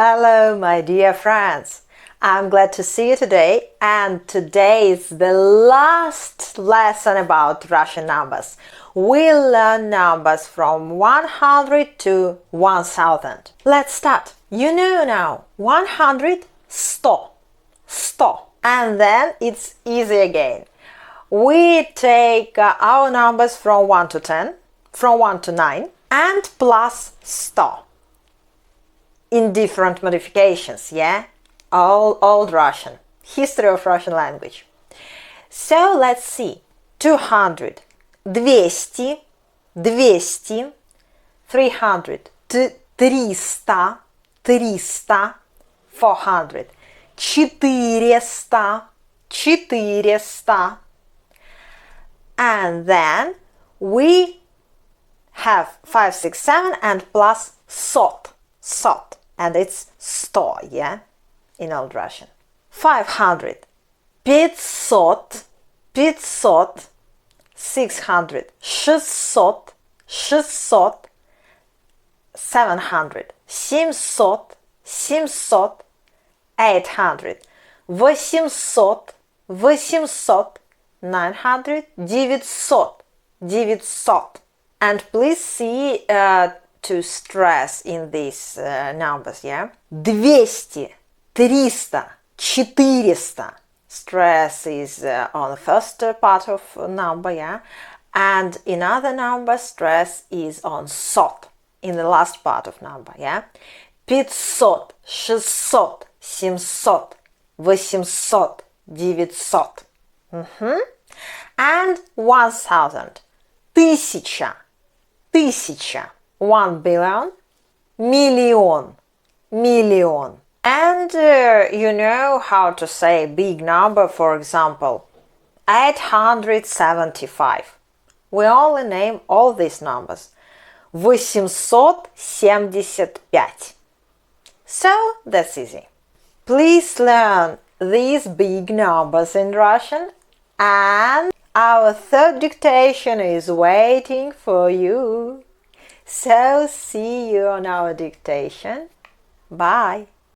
Hello, my dear friends. I'm glad to see you today, and today is the last lesson about Russian numbers. We'll learn numbers from 100 to 1000. Let's start. You know now, 100, 100, 100. And then it's easy again. We take our numbers from 1 to 10, from 1 to 9, and plus 100. In different modifications, yeah? Old Russian. History of Russian language. So let's see. 200, 200, 200, 300, 300, 300, 400, 400, 400. And then we have 5, 6, 7 and plus sot, sot. And it's 100, yeah, in Old Russian. 500, 500, 500, 600, 600, 600, 700, 700, 700, 800, 800, 800, 900, 900, 900. And please see to stress in these numbers, yeah? 200, 300, 400. Stress is on the first part of number, yeah? And in other numbers, stress is on sot, in the last part of number, yeah? 500, 600, 700, 800, 900. And 1000, 1000, 1000. 1 billion, million, million. And you know how to say big number, for example, 875. We only name all these numbers. 875. So that's easy. Please learn these big numbers in Russian, and our third dictation is waiting for you. So see you on our dictation. Bye.